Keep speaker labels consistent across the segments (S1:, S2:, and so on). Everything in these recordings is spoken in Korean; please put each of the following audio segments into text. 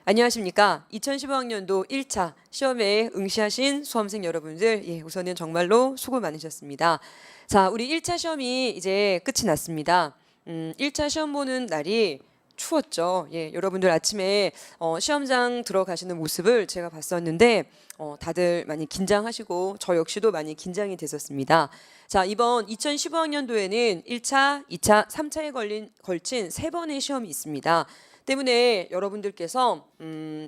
S1: 안녕하십니까. 2015학년도 1차 시험에 응시하신 수험생 여러분들, 우선은 정말로 수고 많으셨습니다. 자, 우리 1차 시험이 이제 끝이 났습니다. 1차 시험 보는 날이 추웠죠. 여러분들 아침에 시험장 들어가시는 모습을 제가 봤었는데 다들 많이 긴장하시고 저 역시도 많이 긴장이 됐었습니다. 자, 이번 2015학년도에는 1차, 2차, 3차에 걸친 3번의 시험이 있습니다. 때문에 여러분들께서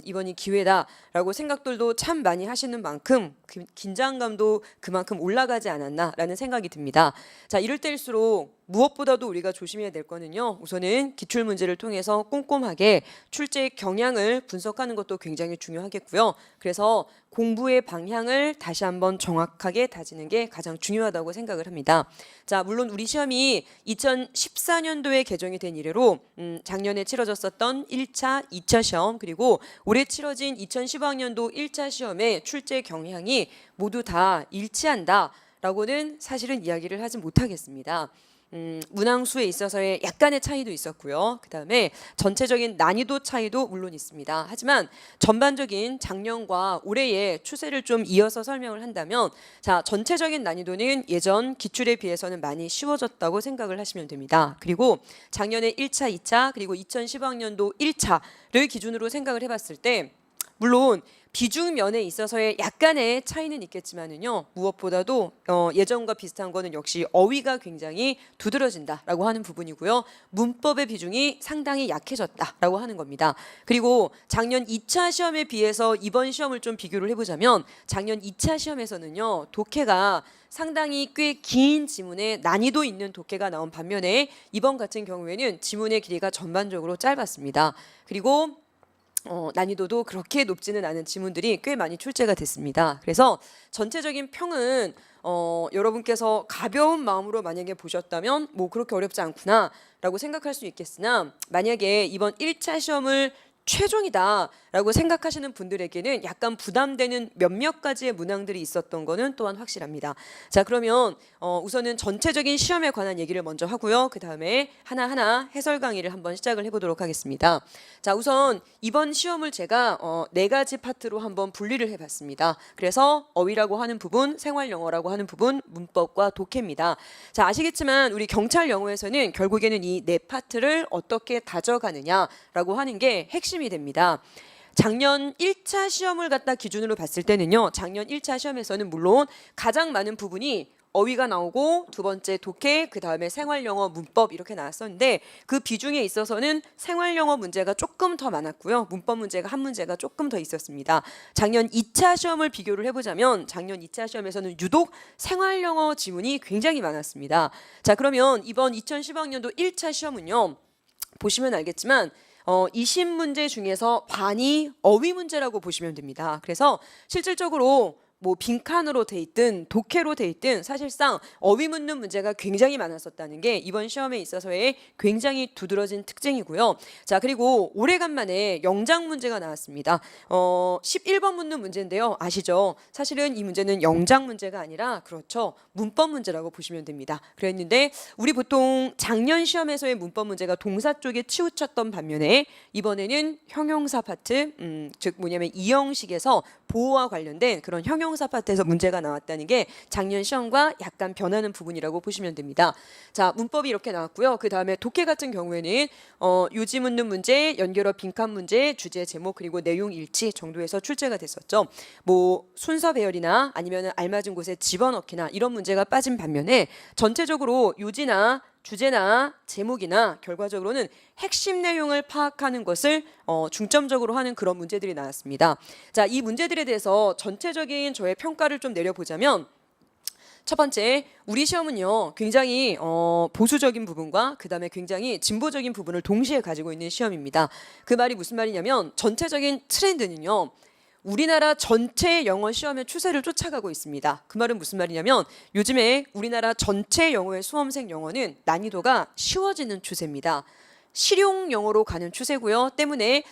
S1: 이번이 기회다라고 생각들도 참 많이 하시는 만큼 긴장감도 그만큼 올라가지 않았나라는 생각이 듭니다. 자, 이럴 때일수록 무엇보다도 우리가 조심해야 될 거는요. 우선은 기출 문제를 통해서 꼼꼼하게 출제 경향을 분석하는 것도 굉장히 중요하겠고요. 그래서 공부의 방향을 다시 한번 정확하게 다지는 게 가장 중요하다고 생각을 합니다. 자, 물론 우리 시험이 2014년도에 개정이 된 이래로 작년에 치러졌었던 1차, 2차 시험 그리고 올해 치러진 2015학년도 1차 시험의 출제 경향이 모두 다 일치한다라고는 사실은 이야기를 하지 못하겠습니다. 문항수에 있어서의 약간의 차이도 있었고요. 그 다음에 전체적인 난이도 차이도 물론 있습니다. 하지만 전반적인 작년과 올해의 추세를 좀 이어서 설명을 한다면 자, 전체적인 난이도는 예전 기출에 비해서는 많이 쉬워졌다고 생각을 하시면 됩니다. 그리고 작년에 1차, 2차 그리고 2015학년도 1차를 기준으로 생각을 해봤을 때 물론 비중 면에 있어서의 약간의 차이는 있겠지만은요, 무엇보다도 예전과 비슷한 거는 역시 어휘가 굉장히 두드러진다라고 하는 부분이고요. 문법의 비중이 상당히 약해졌다라고 하는 겁니다. 그리고 작년 2차 시험에 비해서 이번 시험을 좀 비교를 해보자면 작년 2차 시험에서는요, 독해가 상당히 꽤 긴 지문에 난이도 있는 독해가 나온 반면에 이번 같은 경우에는 지문의 길이가 전반적으로 짧았습니다. 그리고 난이도도 그렇게 높지는 않은 지문들이 꽤 많이 출제가 됐습니다. 그래서 전체적인 평은 여러분께서 가벼운 마음으로 만약에 보셨다면 뭐 그렇게 어렵지 않구나라고 생각할 수 있겠으나 만약에 이번 1차 시험을 최종이다라고 생각하시는 분들에게는 약간 부담되는 몇몇 가지의 문항들이 있었던 거는 또한 확실합니다. 자, 그러면 우선은 전체적인 시험에 관한 얘기를 먼저 하고요. 그 다음에 하나하나 해설 강의를 한번 시작을 해보도록 하겠습니다. 자, 우선 이번 시험을 제가 4가지 파트로 한번 분리를 해봤습니다. 그래서 어휘라고 하는 부분, 생활영어라고 하는 부분, 문법과 독해입니다. 자, 아시겠지만 우리 경찰 영어에서는 결국에는 이 4파트를 어떻게 다져가느냐라고 하는 게 핵심이 됩니다. 작년 1차 시험을 갖다 기준으로 봤을 때는요. 작년 1차 시험에서는 물론 가장 많은 부분이 어휘가 나오고 두 번째 독해, 그 다음에 생활영어, 문법 이렇게 나왔었는데 그 비중에 있어서는 생활영어 문제가 조금 더 많았고요. 문법 문제가 한 문제가 조금 더 있었습니다. 작년 2차 시험을 비교를 해보자면 작년 2차 시험에서는 유독 생활영어 지문이 굉장히 많았습니다. 자, 그러면 이번 2015학년도 1차 시험은요. 보시면 알겠지만 20문제 중에서 반이 어휘 문제라고 보시면 됩니다. 그래서 실질적으로 뭐 빈칸으로 돼 있든 독해로 돼 있든 사실상 어휘 묻는 문제가 굉장히 많았었다는 게 이번 시험에 있어서의 굉장히 두드러진 특징이고요. 자, 그리고 오래간만에 영작 문제가 나왔습니다. 11번 묻는 문제인데요. 아시죠? 사실은 이 문제는 영작 문제가 아니라 그렇죠. 문법 문제라고 보시면 됩니다. 그랬는데 우리 보통 작년 시험에서의 문법 문제가 동사 쪽에 치우쳤던 반면에 이번에는 형용사 파트, 즉 뭐냐면 이 형식에서 보호와 관련된 그런 형용사 파트에서 문제가 나왔다는 게 작년 시험과 약간 변하는 부분이라고 보시면 됩니다. 자, 문법이 이렇게 나왔고요. 그 다음에 독해 같은 경우에는 요지 묻는 문제, 연결어 빈칸 문제, 주제 제목 그리고 내용 일치 정도에서 출제가 됐었죠. 뭐 순서 배열이나 아니면 알맞은 곳에 집어넣기나 이런 문제가 빠진 반면에 전체적으로 요지나 주제나 제목이나 결과적으로는 핵심 내용을 파악하는 것을 중점적으로 하는 그런 문제들이 나왔습니다. 자, 이 문제들에 대해서 전체적인 저의 평가를 좀 내려보자면 첫 번째, 우리 시험은요 굉장히 보수적인 부분과 그 다음에 굉장히 진보적인 부분을 동시에 가지고 있는 시험입니다. 그 말이 무슨 말이냐면 전체적인 트렌드는요 우리나라 전체 영어 시험의 추세를 쫓아가고 있습니다. 그 말은 무슨 말이냐면 요즘에 우리나라 전체 영어의 수험생 영어는 난이도가 쉬워지는 추세입니다. 실용 영어로 가는 추세고요. 때문에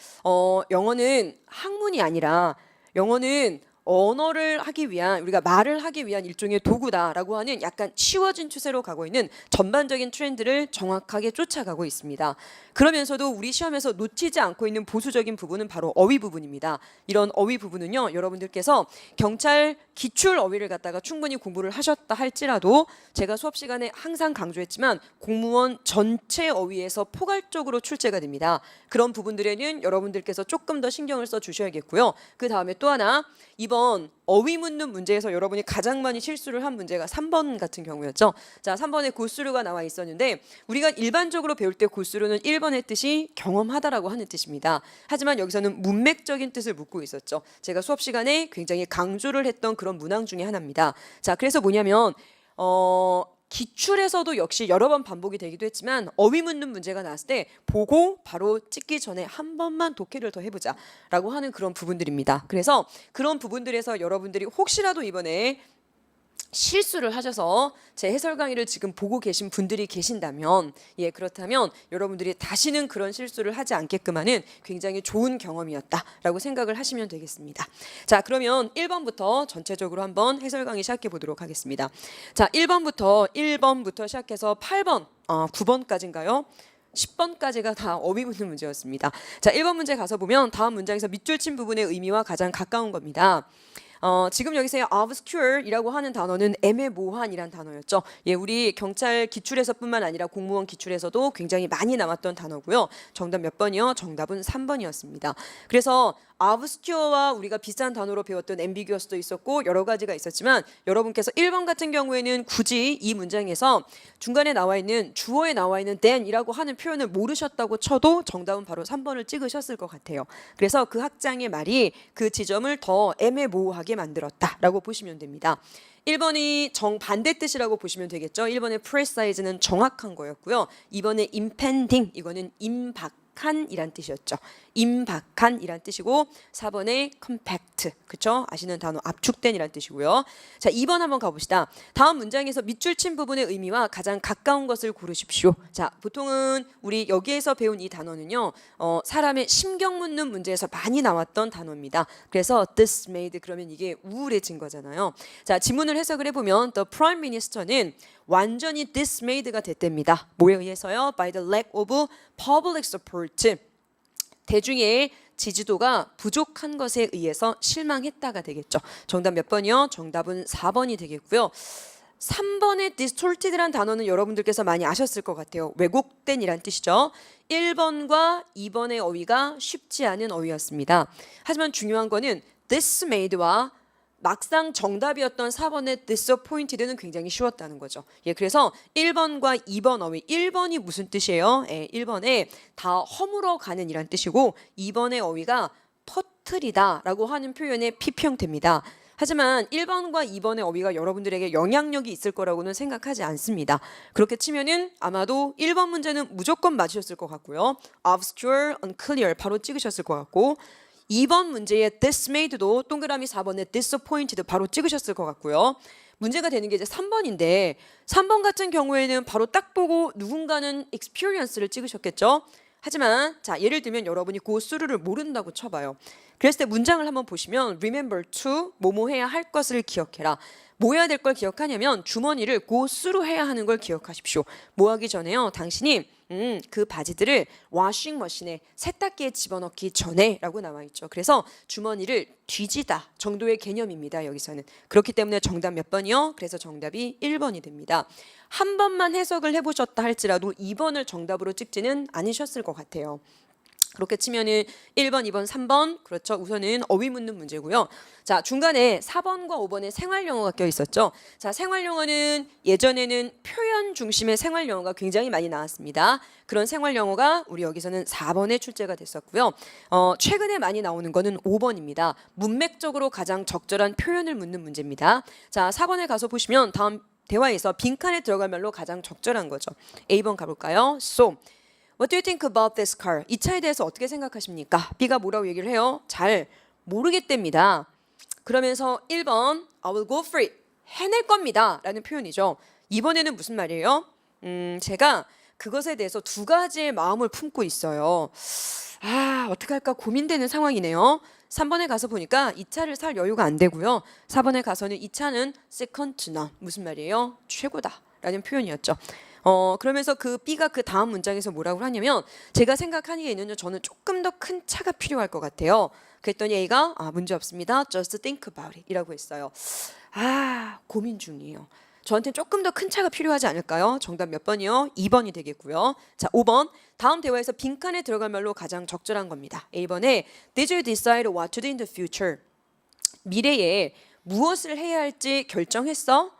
S1: 영어는 학문이 아니라 영어는 언어를 하기 위한, 우리가 말을 하기 위한 일종의 도구다라고 하는 약간 치워진 추세로 가고 있는 전반적인 트렌드를 정확하게 쫓아가고 있습니다. 그러면서도 우리 시험에서 놓치지 않고 있는 보수적인 부분은 바로 어휘 부분입니다. 이런 어휘 부분은요, 여러분들께서 경찰 기출 어휘를 갖다가 충분히 공부를 하셨다 할지라도 제가 수업 시간에 항상 강조했지만 공무원 전체 어휘에서 포괄적으로 출제가 됩니다. 그런 부분들에는 여러분들께서 조금 더 신경을 써 주셔야겠고요. 그 다음에 또 하나, 이번 어휘 묻는 문제에서 여러분이 가장 많이 실수를 한 문제가 3번 같은 경우였죠. 자, 3번에 고수류가 나와 있었는데 우리가 일반적으로 배울 때 고수류는 1번의 뜻이 경험하다라고 하는 뜻입니다. 하지만 여기서는 문맥적인 뜻을 묻고 있었죠. 제가 수업 시간에 굉장히 강조를 했던 그런 문항 중에 하나입니다. 자, 그래서 뭐냐면 기출에서도 역시 여러 번 반복이 되기도 했지만 어휘 묻는 문제가 나왔을 때 보고 바로 찍기 전에 한 번만 독해를 더 해보자 라고 하는 그런 부분들입니다. 그래서 그런 부분들에서 여러분들이 혹시라도 이번에 실수를 하셔서 제 해설 강의를 지금 보고 계신 분들이 계신다면, 그렇다면 여러분들이 다시는 그런 실수를 하지 않게끔 하는 굉장히 좋은 경험이었다라고 생각을 하시면 되겠습니다. 자, 그러면 1번부터 전체적으로 한번 해설 강의 시작해 보도록 하겠습니다. 자, 1번부터 시작해서 8번, 9번까지인가요? 10번까지가 다 어휘 묻는 문제였습니다. 자, 1번 문제 가서 보면 다음 문장에서 밑줄 친 부분의 의미와 가장 가까운 겁니다. 지금 여기서 obscure이라고 하는 단어는 애매모호한이란 단어였죠. 우리 경찰 기출에서뿐만 아니라 공무원 기출에서도 굉장히 많이 나왔던 단어고요. 정답 몇 번이요? 정답은 3번이었습니다. 그래서 obscure와 우리가 비슷한 단어로 배웠던 ambiguous도 있었고 여러 가지가 있었지만 여러분께서 1번 같은 경우에는 굳이 이 문장에서 중간에 나와 있는 주어에 나와 있는 then이라고 하는 표현을 모르셨다고 쳐도 정답은 바로 3번을 찍으셨을 것 같아요. 그래서 그 학장의 말이 그 지점을 더 애매모호하게 만들었다라고 보시면 됩니다. 1번이 정반대 뜻이라고 보시면 되겠죠. 1번의 precise는 정확한 거였고요. 2번의 impending, 이거는 임박한이란 뜻이었죠. 임박한이란 뜻이고 4번의 compact, 그렇죠? 아시는 단어 압축된이란 뜻이고요. 자, 2번 한번 가봅시다. 다음 문장에서 밑줄 친 부분의 의미와 가장 가까운 것을 고르십시오. 자, 보통은 우리 여기에서 배운 이 단어는요, 사람의 심경 묻는 문제에서 많이 나왔던 단어입니다. 그래서 dismayed, 그러면 이게 우울해진 거잖아요. 자, 지문을 해석을 해보면 the prime minister는 완전히 dismayed가 됐답니다. 뭐에 의해서요? By the lack of public support. 대중의 지지도가 부족한 것에 의해서 실망했다가 되겠죠. 정답 몇 번이요? 정답은 4번이 되겠고요. 3번의 distorted란 단어는 여러분들께서 많이 아셨을 것 같아요. 왜곡된이란 뜻이죠. 1번과 2번의 어휘가 쉽지 않은 어휘였습니다. 하지만 중요한 거는 dismayed와 막상 정답이었던 4번의 disappointed는 굉장히 쉬웠다는 거죠. 그래서 1번과 2번 어휘, 1번이 무슨 뜻이에요? 1번에 다 허물어 가는 이란 뜻이고 2번의 어휘가 퍼뜨리다 라고 하는 표현에 피평됩니다. 하지만 1번과 2번의 어휘가 여러분들에게 영향력이 있을 거라고는 생각하지 않습니다. 그렇게 치면은 아마도 1번 문제는 무조건 맞으셨을 것 같고요. obscure, unclear 바로 찍으셨을 것 같고 2번 문제의 dismayed도 동그라미 4번의 disappointed 바로 찍으셨을 것 같고요. 문제가 되는 게 이제 3번인데 3번 같은 경우에는 바로 딱 보고 누군가는 experience를 찍으셨겠죠. 하지만 자, 예를 들면 여러분이 고수를 모른다고 쳐봐요. 그랬을 때 문장을 한번 보시면 remember to 뭐뭐 해야 할 것을 기억해라. 뭐 해야 될 걸 기억하냐면 주머니를 고수로 해야 하는 걸 기억하십시오. 뭐 하기 전에요. 당신이 그 바지들을 워싱머신에 세탁기에 집어넣기 전에 라고 나와 있죠. 그래서 주머니를 뒤지다 정도의 개념입니다. 여기서는. 그렇기 때문에 정답 몇 번이요? 그래서 정답이 1번이 됩니다. 한 번만 해석을 해보셨다 할지라도 2번을 정답으로 찍지는 않으셨을 것 같아요. 그렇게 치면은 1번, 2번, 3번, 그렇죠. 우선은 어휘 묻는 문제고요. 자, 중간에 4번과 5번에 생활 영어가 껴 있었죠. 자, 생활 영어는 예전에는 표현 중심의 생활 영어가 굉장히 많이 나왔습니다. 그런 생활 영어가 우리 여기서는 4번에 출제가 됐었고요. 최근에 많이 나오는 거는 5번입니다. 문맥적으로 가장 적절한 표현을 묻는 문제입니다. 자, 4번에 가서 보시면 다음 대화에서 빈칸에 들어갈 말로 가장 적절한 거죠. A번 가볼까요? So, what do you think about this car? 이 차에 대해서 어떻게 생각하십니까? B가 뭐라고 얘기를 해요? 잘 모르겠답니다. 그러면서 1번 I will go for it. 해낼 겁니다. 라는 표현이죠. 이번에는 무슨 말이에요? 제가 그것에 대해서 두 가지의 마음을 품고 있어요. 아, 어떻게 할까 고민되는 상황이네요. 3번에 가서 보니까 이 차를 살 여유가 안 되고요. 4번에 가서는 이 차는 second to none. 무슨 말이에요? 최고다 라는 표현이었죠. 그러면서 그 B가 그 다음 문장에서 뭐라고 하냐면 제가 생각하기에는 저는 조금 더 큰 차가 필요할 것 같아요. 그랬더니 A가 문제 없습니다. Just think about it 이라고 했어요. 아, 고민 중이에요. 저한테 조금 더 큰 차가 필요하지 않을까요? 정답 몇 번이요? 2번이 되겠고요. 자, 5번. 다음 대화에서 빈칸에 들어갈 말로 가장 적절한 겁니다. A번에 Did you decide what to do in the future? 미래에 무엇을 해야 할지 결정했어?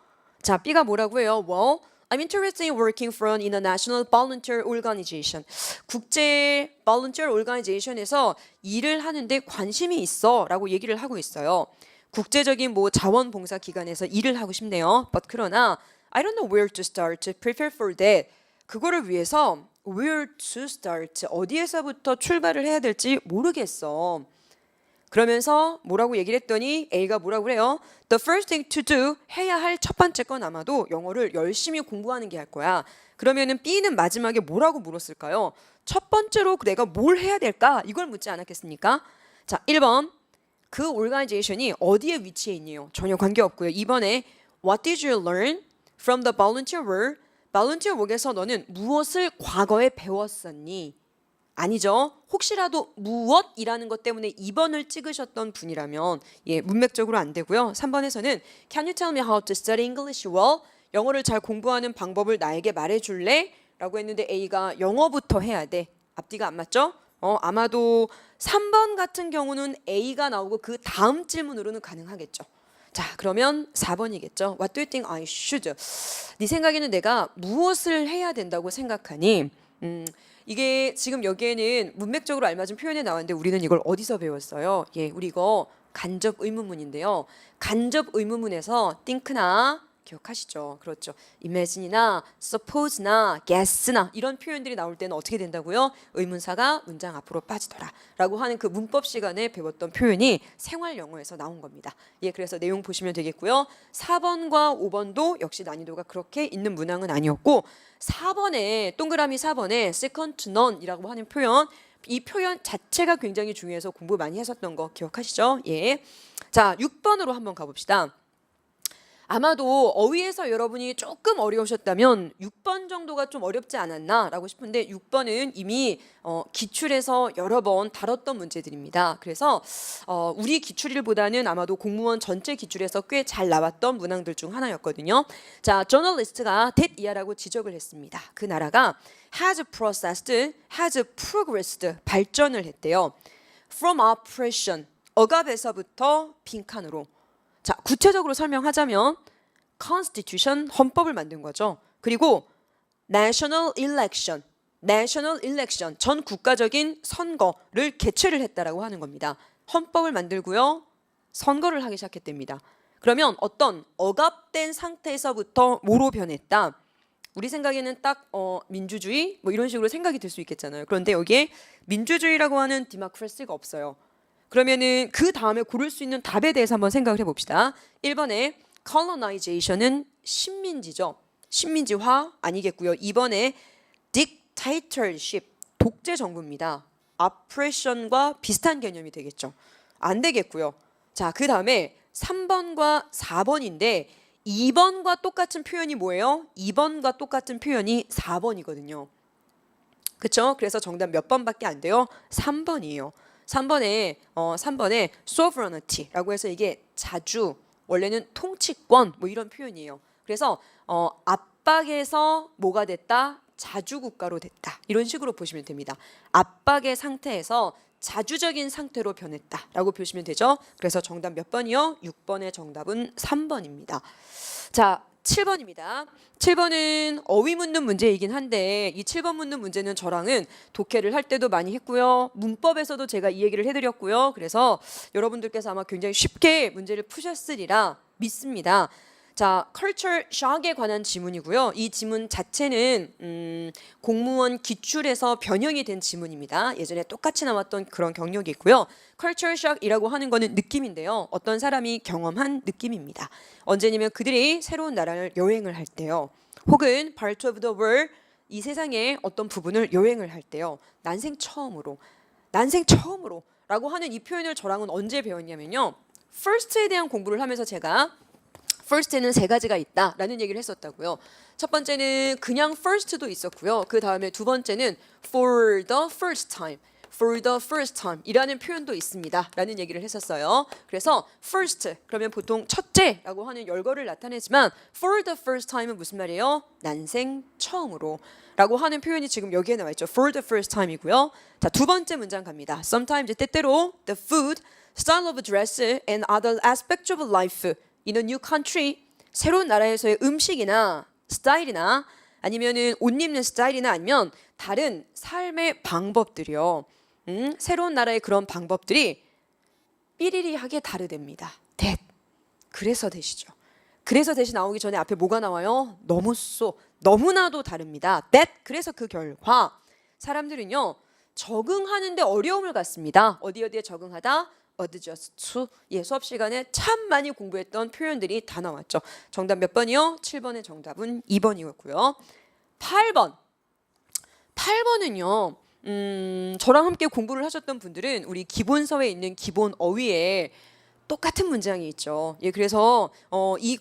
S1: 자, B가 뭐라고 해요? Well, I'm interested in working for an international volunteer organization. 국제 volunteer organization에서 일을 하는데 관심이 있어 라고 얘기를 하고 있어요. 국제적인 뭐 자원봉사 기관에서 일을 하고 싶네요. But 그러나 I don't know where to start to prepare for that. 그거를 위해서 where to start 어디에서부터 출발을 해야 될지 모르겠어. 그러면서 뭐라고 얘기를 했더니 A가 뭐라고 그래요? The first thing to do 해야 할 첫 번째 건 아마도 영어를 열심히 공부하는 게 할 거야. 그러면은 B는 마지막에 뭐라고 물었을까요? 첫 번째로 내가 뭘 해야 될까? 이걸 묻지 않았겠습니까? 자, 1번. 그 organization이 어디에 위치해 있네요. 전혀 관계없고요. 2번에 What did you learn from the volunteer work? volunteer work에서 너는 무엇을 과거에 배웠었니? 아니죠. 혹시라도 무엇이라는 것 때문에 2번을 찍으셨던 분이라면 문맥적으로 안 되고요. 3번에서는 Can you tell me how to study English well? 영어를 잘 공부하는 방법을 나에게 말해줄래? 라고 했는데 A가 영어부터 해야 돼. 앞뒤가 안 맞죠? 아마도 3번 같은 경우는 A가 나오고 그 다음 질문으로는 가능하겠죠. 자, 그러면 4번이겠죠. What do you think I should? 네 생각에는 내가 무엇을 해야 된다고 생각하니? 이게 지금 여기에는 문맥적으로 알맞은 표현이 나왔는데 우리는 이걸 어디서 배웠어요? 우리 이거 간접 의문문인데요. 간접 의문문에서 think나 기억하시죠? 그렇죠. imagine이나 suppose나 guess나 이런 표현들이 나올 때는 어떻게 된다고요? 의문사가 문장 앞으로 빠지더라 라고 하는 그 문법 시간에 배웠던 표현이 생활 영어에서 나온 겁니다. 그래서 내용 보시면 되겠고요. 4번과 5번도 역시 난이도가 그렇게 있는 문항은 아니었고 4번에 동그라미 4번에 second to none 이라고 하는 표현 이 표현 자체가 굉장히 중요해서 공부 많이 했었던 거 기억하시죠? 자, 6번으로 한번 가봅시다. 아마도 어휘에서 여러분이 조금 어려우셨다면 6번 정도가 좀 어렵지 않았나 라고 싶은데 6번은 이미 기출에서 여러 번 다뤘던 문제들입니다. 그래서 우리 기출일보다는 아마도 공무원 전체 기출에서 꽤 잘 나왔던 문항들 중 하나였거든요. 자, 저널리스트가 that 이하라고 지적을 했습니다. 그 나라가 has progressed 발전을 했대요. From oppression 억압에서부터 빈칸으로. 자, 구체적으로 설명하자면 Constitution, 헌법을 만든 거죠. 그리고 National Election, 전 국가적인 선거를 개최를 했다라고 하는 겁니다. 헌법을 만들고요. 선거를 하기 시작했답니다. 그러면 어떤 억압된 상태에서부터 뭐로 변했다? 우리 생각에는 딱 민주주의 뭐 이런 식으로 생각이 들 수 있겠잖아요. 그런데 여기에 민주주의라고 하는 디모크라시가 없어요. 그러면은 그 다음에 고를 수 있는 답에 대해서 한번 생각을 해봅시다. 1번에 colonization은 식민지죠. 식민지화 아니겠고요. 2번에 dictatorship, 독재 정부입니다. oppression과 비슷한 개념이 되겠죠. 안 되겠고요. 자, 그 다음에 3번과 4번인데 2번과 똑같은 표현이 뭐예요? 2번과 똑같은 표현이 4번이거든요. 그렇죠? 그래서 정답 몇 번밖에 안 돼요? 3번이에요. 3번에 sovereignty라고 해서 이게 자주 원래는 통치권 뭐 이런 표현이에요. 그래서 압박에서 뭐가 됐다? 자주국가로 됐다. 이런 식으로 보시면 됩니다. 압박의 상태에서 자주적인 상태로 변했다라고 보시면 되죠. 그래서 정답 몇 번이요? 6번의 정답은 3번입니다. 자, 7번입니다. 7번은 어휘 묻는 문제이긴 한데 이 7번 묻는 문제는 저랑은 독해를 할 때도 많이 했고요. 문법에서도 제가 이 얘기를 해드렸고요. 그래서 여러분들께서 아마 굉장히 쉽게 문제를 푸셨으리라 믿습니다. 자, culture shock에 관한 지문이고요. 이 지문 자체는 공무원 기출에서 변형이 된 지문입니다. 예전에 똑같이 나왔던 그런 경력이 있고요. culture shock이라고 하는 거는 느낌인데요. 어떤 사람이 경험한 느낌입니다. 언제냐면 그들이 새로운 나라를 여행을 할 때요. 혹은 part of the world, 이 세상의 어떤 부분을 여행을 할 때요. 난생 처음으로 라고 하는 이 표현을 저랑은 언제 배웠냐면요. first에 대한 공부를 하면서 제가 first에는 세 가지가 있다라는 얘기를 했었다고요. 첫 번째는 그냥 first도 있었고요. 그 다음에 두 번째는 for the first time 이라는 표현도 있습니다 라는 얘기를 했었어요. 그래서 first 그러면 보통 첫째라고 하는 열거를 나타내지만 for the first time은 무슨 말이에요? 난생 처음으로 라고 하는 표현이 지금 여기에 나와 있죠. for the first time이고요. 자, 두 번째 문장 갑니다. sometimes 때때로 the food, style of dress and other aspects of life in a new country 새로운 나라에서의 음식이나 스타일이나 아니면은 옷 입는 스타일이나 아니면 다른 삶의 방법들이요. 새로운 나라의 그런 방법들이 삐리리하게 다르답니다. that. 그래서 대시죠. 그래서 대시 나오기 전에 앞에 뭐가 나와요? 너무나도 다릅니다. that. 그래서 그 결과 사람들은요. 적응하는데 어려움을 갖습니다. 어디에 적응하다? adjust to. 예, 수업 시간에 참 많이 공부했던 표현들이 다 나왔죠. 정답 몇 번이요? 7번의 정답은 2번이었고요. 8번은요. 저랑 함께 공부를 하셨던 분들은 우리 기본서에 있는 기본 어휘에 똑같은 문장이 있죠. 예, 그래서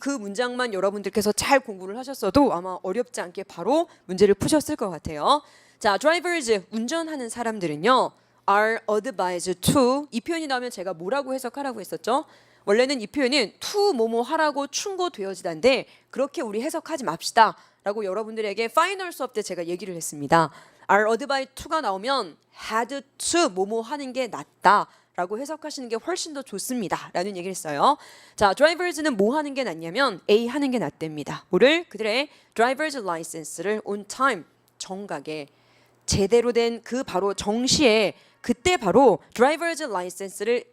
S1: 그 문장만 여러분들께서 잘 공부를 하셨어도 아마 어렵지 않게 바로 문제를 푸셨을 것 같아요. 자, drivers 운전하는 사람들은요. are advised to 이 표현이 나오면 제가 뭐라고 해석하라고 했었죠? 원래는 이 표현은 to 뭐뭐 하라고 충고되어지다인데 그렇게 우리 해석하지 맙시다 라고 여러분들에게 파이널 수업 때 제가 얘기를 했습니다. are advised to가 나오면 had to 뭐뭐 하는 게 낫다 라고 해석하시는 게 훨씬 더 좋습니다 라는 얘기를 했어요. 자, drivers는 뭐 하는 게 낫냐면 A 하는 게 낫답니다. 뭐를? 그들의 driver's license를 on time 정각에 제대로 된 그 바로 정시에 그때 바로 driver's license를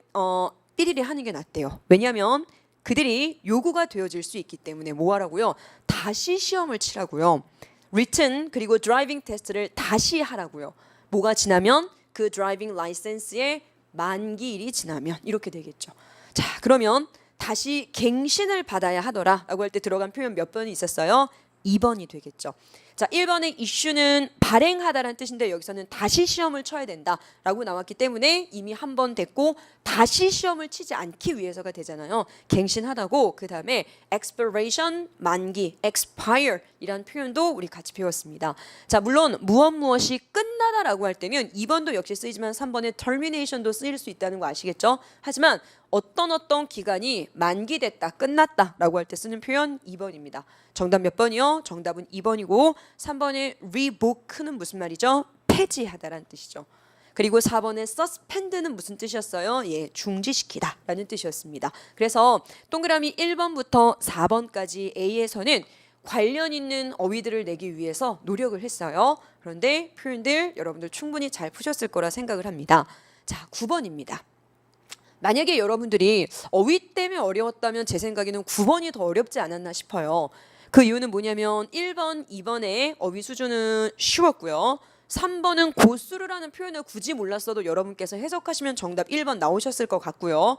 S1: 삐리리 하는 게 낫대요. 왜냐하면 그들이 요구가 되어질 수 있기 때문에 뭐 하라고요? 다시 시험을 치라고요. written 그리고 driving 테스트를 다시 하라고요. 뭐가 지나면 그 driving license의 만기일이 지나면 이렇게 되겠죠. 자, 그러면 다시 갱신을 받아야 하더라 라고 할 때 들어간 표현 몇 번이 있었어요? 2번이 되겠죠. 자, 1번의 issue는 발행하다라는 뜻인데 여기서는 다시 시험을 쳐야 된다라고 나왔기 때문에 이미 한 번 됐고 다시 시험을 치지 않기 위해서가 되잖아요. 갱신하다고 그 다음에 expiration 만기, expire 이란 표현도 우리 같이 배웠습니다. 자, 물론 무엇이 끝나다라고 할 때는 2번도 역시 쓰이지만 3번의 termination도 쓰일 수 있다는 거 아시겠죠? 하지만 어떤 기간이 만기됐다, 끝났다라고 할 때 쓰는 표현 2번입니다. 정답 몇 번이요? 정답은 2번이고 3번의 revoke는 무슨 말이죠? 폐지하다라는 뜻이죠. 그리고 4번의 suspend는 무슨 뜻이었어요? 예, 중지시키다 라는 뜻이었습니다. 그래서 동그라미 1번부터 4번까지 A에서는 관련 있는 어휘들을 내기 위해서 노력을 했어요. 그런데 표현들 여러분들 충분히 잘 푸셨을 거라 생각을 합니다. 자, 9번입니다. 만약에 여러분들이 어휘 때문에 어려웠다면 제 생각에는 9번이 더 어렵지 않았나 싶어요. 그 이유는 뭐냐면 1번, 2번의 어휘 수준은 쉬웠고요. 3번은 고수르라는 표현을 굳이 몰랐어도 여러분께서 해석하시면 정답 1번 나오셨을 것 같고요.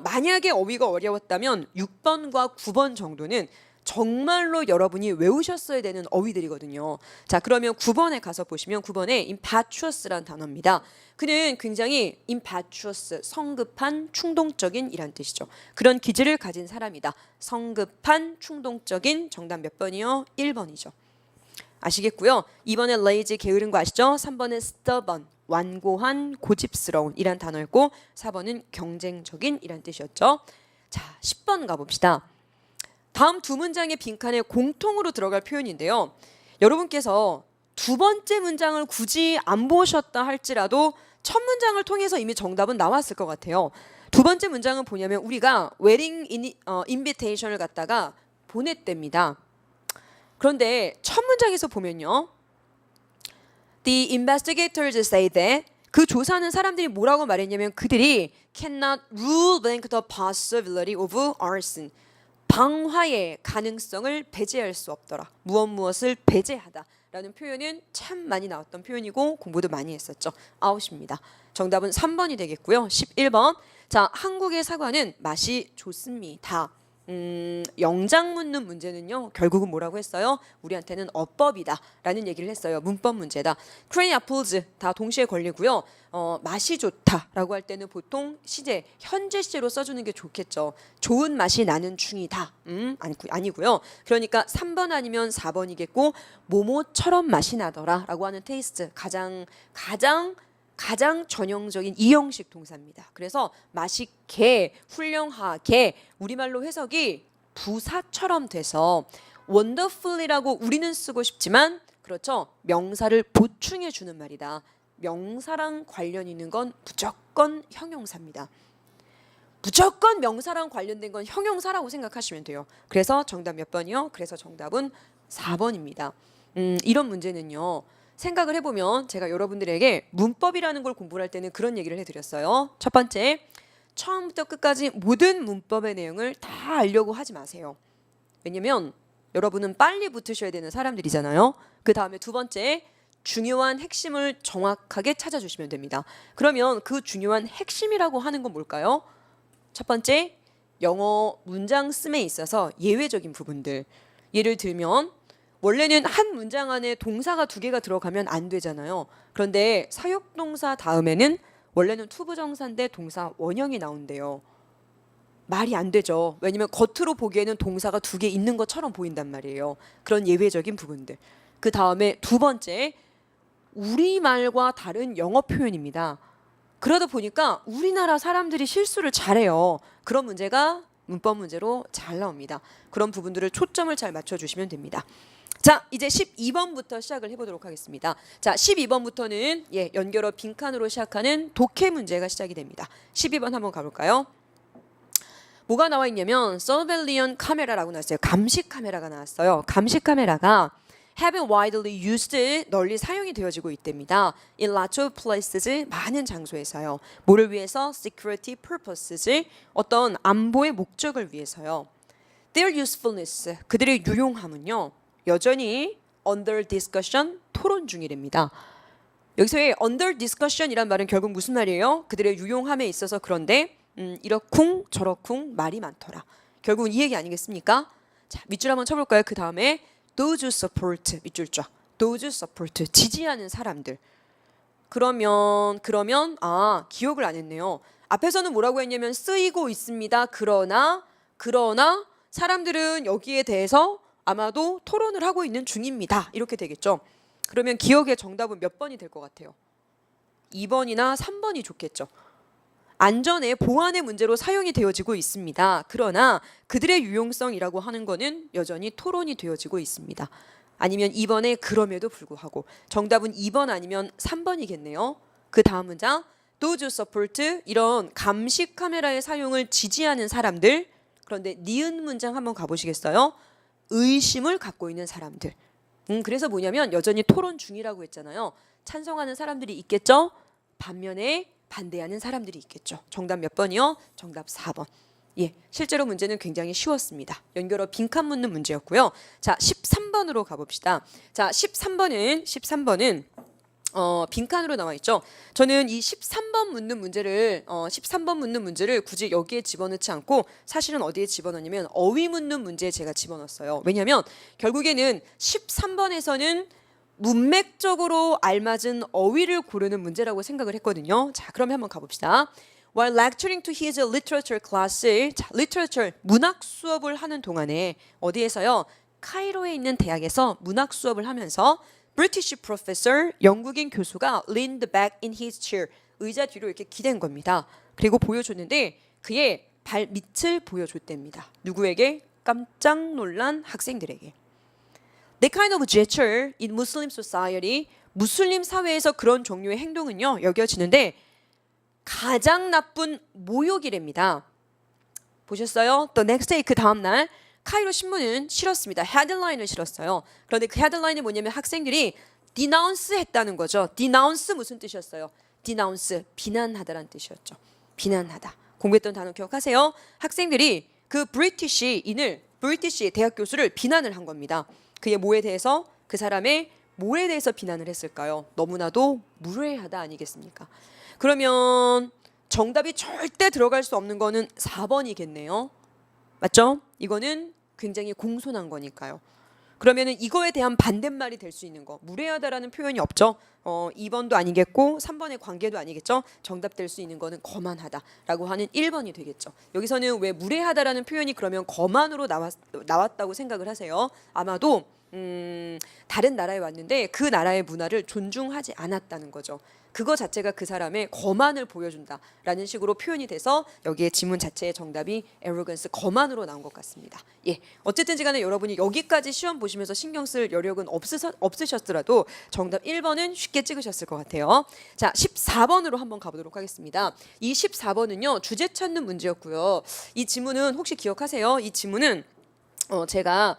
S1: 만약에 어휘가 어려웠다면 6번과 9번 정도는 정말로 여러분이 외우셨어야 되는 어휘들이거든요. 자, 그러면 9번에 가서 보시면 9번에 impetuous라는 단어입니다. 그는 굉장히 impetuous, 성급한, 충동적인 이란 뜻이죠. 그런 기질을 가진 사람이다. 성급한, 충동적인 정답 몇 번이요? 1번이죠. 아시겠고요. 2번에 lazy, 게으른 거 아시죠? 3번은 stubborn, 완고한, 고집스러운 이란 단어였고 4번은 경쟁적인 이란 뜻이었죠. 자, 10번 가봅시다. 다음 두 문장의 빈칸에 공통으로 들어갈 표현인데요. 여러분께서 두 번째 문장을 굳이 안 보셨다 할지라도 첫 문장을 통해서 이미 정답은 나왔을 것 같아요. 두 번째 문장은 뭐냐면 우리가 웨딩 인비테이션을 갖다가 보냈답니다. 그런데 첫 문장에서 보면요. The investigators say that 그 조사하는 사람들이 뭐라고 말했냐면 그들이 cannot rule blank the possibility of arson. 방화의 가능성을 배제할 수 없더라. 무엇을 배제하다라는 표현은 참 많이 나왔던 표현이고 공부도 많이 했었죠. 아웃입니다. 정답은 3번이 되겠고요. 11번. 자, 한국의 사과는 맛이 좋습니다. 영장 묻는 문제는요, 결국은 뭐라고 했어요? 우리한테는 어법이다 라는 얘기를 했어요. 문법 문제다. 크레인 애플즈 다 동시에 걸리고요. 맛이 좋다 라고 할 때는 보통 시제, 현재 시제로 써주는 게 좋겠죠. 좋은 맛이 나는 중이다. 아니고요. 그러니까 3번 아니면 4번이겠고, 모모처럼 맛이 나더라 라고 하는 테이스트, 가장 전형적인 이형식 동사입니다. 그래서 맛있게, 훌륭하게, 우리말로 해석이 부사처럼 돼서 wonderful이라고 우리는 쓰고 싶지만, 그렇죠, 명사를 보충해 주는 말이다. 명사랑 관련 있는 건 무조건 형용사입니다. 무조건 명사랑 관련된 건 형용사라고 생각하시면 돼요. 그래서 정답 몇 번이요? 그래서 정답은 4번입니다. 이런 문제는요, 생각을 해보면 제가 여러분들에게 문법이라는 걸 공부를 할 때는 그런 얘기를 해드렸어요. 첫 번째, 처음부터 끝까지 모든 문법의 내용을 다 알려고 하지 마세요. 왜냐면 여러분은 빨리 붙으셔야 되는 사람들이잖아요. 그 다음에 두 번째, 중요한 핵심을 정확하게 찾아주시면 됩니다. 그러면 그 중요한 핵심이라고 하는 건 뭘까요? 첫 번째, 영어 문장 씀에 있어서 예외적인 부분들. 예를 들면 원래는 한 문장 안에 동사가 2개가 들어가면 안 되잖아요. 그런데 사역동사 다음에는 원래는 투부정사인데 동사 원형이 나온대요. 말이 안 되죠. 왜냐면 겉으로 보기에는 동사가 2개 있는 것처럼 보인단 말이에요. 그런 예외적인 부분들. 그 다음에 두 번째, 우리말과 다른 영어 표현입니다. 그러다 보니까 우리나라 사람들이 실수를 잘해요. 그런 문제가 문법 문제로 잘 나옵니다. 그런 부분들을 초점을 잘 맞춰주시면 됩니다. 자, 이제 12번부터 시작을 해보도록 하겠습니다. 자, 12번부터는 연결어 빈칸으로 시작하는 독해 문제가 시작이 됩니다. 12번 한번 가볼까요? 뭐가 나와 있냐면 surveillance 카메라라고 나왔어요. 감식 카메라가 나왔어요. 감식 카메라가 have been widely used, 널리 사용이 되어지고 있답니다. In lots of places, 많은 장소에서요. 뭐를 위해서? Security purposes, 어떤 안보의 목적을 위해서요. Their usefulness, 그들의 유용함은요, 여전히 under discussion, 토론 중이랍니다. 여기서의 under discussion이란 말은 결국 무슨 말이에요? 그들의 유용함에 있어서 그런데 이러쿵 저러쿵 말이 많더라. 결국은 이 얘기 아니겠습니까? 자, 밑줄 한번 쳐볼까요? 그 다음에 those support, 밑줄 쫙. those support, 지지하는 사람들. 그러면 기억을 안 했네요. 앞에서는 뭐라고 했냐면 쓰이고 있습니다. 그러나 사람들은 여기에 대해서 아마도 토론을 하고 있는 중입니다. 이렇게 되겠죠. 그러면 기억의 정답은 몇 번이 될 것 같아요? 2번이나 3번이 좋겠죠. 안전의 보안의 문제로 사용이 되어지고 있습니다. 그러나 그들의 유용성이라고 하는 거는 여전히 토론이 되어지고 있습니다. 아니면 2번에 그럼에도 불구하고. 정답은 2번 아니면 3번이겠네요. 그 다음 문장, those support, 이런 감식 카메라의 사용을 지지하는 사람들. 그런데 니은 문장 한번 가보시겠어요? 의심을 갖고 있는 사람들. 그래서 뭐냐면 여전히 토론 중이라고 했잖아요. 찬성하는 사람들이 있겠죠. 반면에 반대하는 사람들이 있겠죠. 정답 몇 번이요? 정답 4번. 실제로 문제는 굉장히 쉬웠습니다. 연결어 빈칸 묻는 문제였고요. 자, 13번으로 가봅시다. 자, 13번은 빈칸으로 나와 있죠. 저는 이 13번 묻는 문제를 굳이 여기에 집어넣지 않고 사실은 어디에 집어넣냐면 어휘 묻는 문제에 제가 집어넣었어요. 왜냐하면 결국에는 13번에서는 문맥적으로 알맞은 어휘를 고르는 문제라고 생각을 했거든요. 자, 그럼 한번 가봅시다. While lecturing to his literature class, 자, literature, 문학 수업을 하는 동안에 어디에서요? 카이로에 있는 대학에서 문학 수업을 하면서 British professor, 영국인 교수가 leaned back in his chair, 의자 뒤로 이렇게 기댄 겁니다. 그리고 보여줬는데 그의 발 밑을 보여줬답니다. 누구에게? 깜짝 놀란 학생들에게. That kind of gesture in Muslim society, 무슬림 사회에서 그런 종류의 행동은요, 여겨지는데 가장 나쁜 모욕이랍니다. 보셨어요? The next day, 그 다음날 카이로 신문은 실었습니다. 헤드라인을 실었어요. 그런데 그 헤드라인이 뭐냐면 학생들이 denounce 했다는 거죠. denounce 무슨 뜻이었어요? denounce, 비난하다라는 뜻이었죠. 비난하다. 공부했던 단어 기억하세요? 학생들이 그 브리티시 대학 교수를 비난을 한 겁니다. 그의 뭐에 대해서? 그 사람의 뭐에 대해서 비난을 했을까요? 너무나도 무례하다 아니겠습니까? 그러면 정답이 절대 들어갈 수 없는 거는 4번이겠네요. 맞죠? 이거는 굉장히 공손한 거니까요. 그러면은 이거에 대한 반대말이 될 수 있는 거, 무례하다라는 표현이 없죠. 2번도 아니겠고 3번의 관계도 아니겠죠. 정답 될 수 있는 거는 거만하다라고 하는 1번이 되겠죠. 여기서는 왜 무례하다라는 표현이 그러면 거만으로 나왔다고 생각을 하세요? 아마도 다른 나라에 왔는데 그 나라의 문화를 존중하지 않았다는 거죠. 그거 자체가 그 사람의 거만을 보여준다라는 식으로 표현이 돼서 여기에 지문 자체의 정답이 arrogance, 거만으로 나온 것 같습니다. 예, 어쨌든지 간에 여러분이 여기까지 시험 보시면서 신경 쓸 여력은 없으셨더라도 정답 1번은 쉽게 찍으셨을 것 같아요. 자, 14번으로 한번 가보도록 하겠습니다. 이 14번은요, 주제 찾는 문제였고요. 이 지문은 혹시 기억하세요? 이 지문은 제가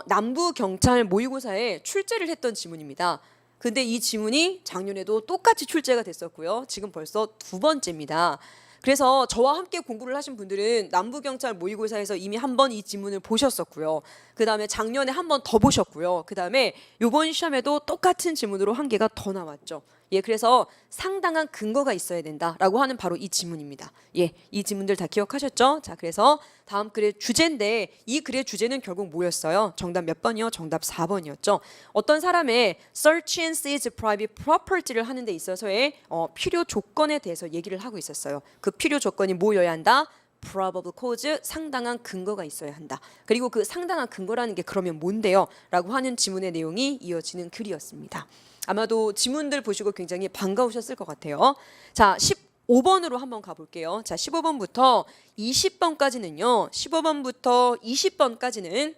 S1: 남부 경찰 모의고사에 출제를 했던 지문입니다. 근데 이 지문이 작년에도 똑같이 출제가 됐었고요. 지금 벌써 2번째입니다. 그래서 저와 함께 공부를 하신 분들은 남부경찰 모의고사에서 이미 한 번 이 지문을 보셨었고요. 그 다음에 작년에 한 번 더 보셨고요. 그 다음에 이번 시험에도 똑같은 지문으로 한 개가 더 나왔죠. 예, 그래서 상당한 근거가 있어야 된다라고 하는 바로 이 지문입니다. 예, 이 지문들 다 기억하셨죠? 자, 그래서 다음 글의 주제인데 이 글의 주제는 결국 뭐였어요? 정답 몇 번이요? 정답 4번이었죠. 어떤 사람의 search and seize private property를 하는 데 있어서의 필요 조건에 대해서 얘기를 하고 있었어요. 그 필요 조건이 뭐여야 한다? probable cause, 상당한 근거가 있어야 한다. 그리고 그 상당한 근거라는 게 그러면 뭔데요? 라고 하는 지문의 내용이 이어지는 글이었습니다. 아마도 지문들 보시고 굉장히 반가우셨을 것 같아요. 자, 15번으로 한번 가볼게요. 자, 15번부터 20번까지는요. 15번부터 20번까지는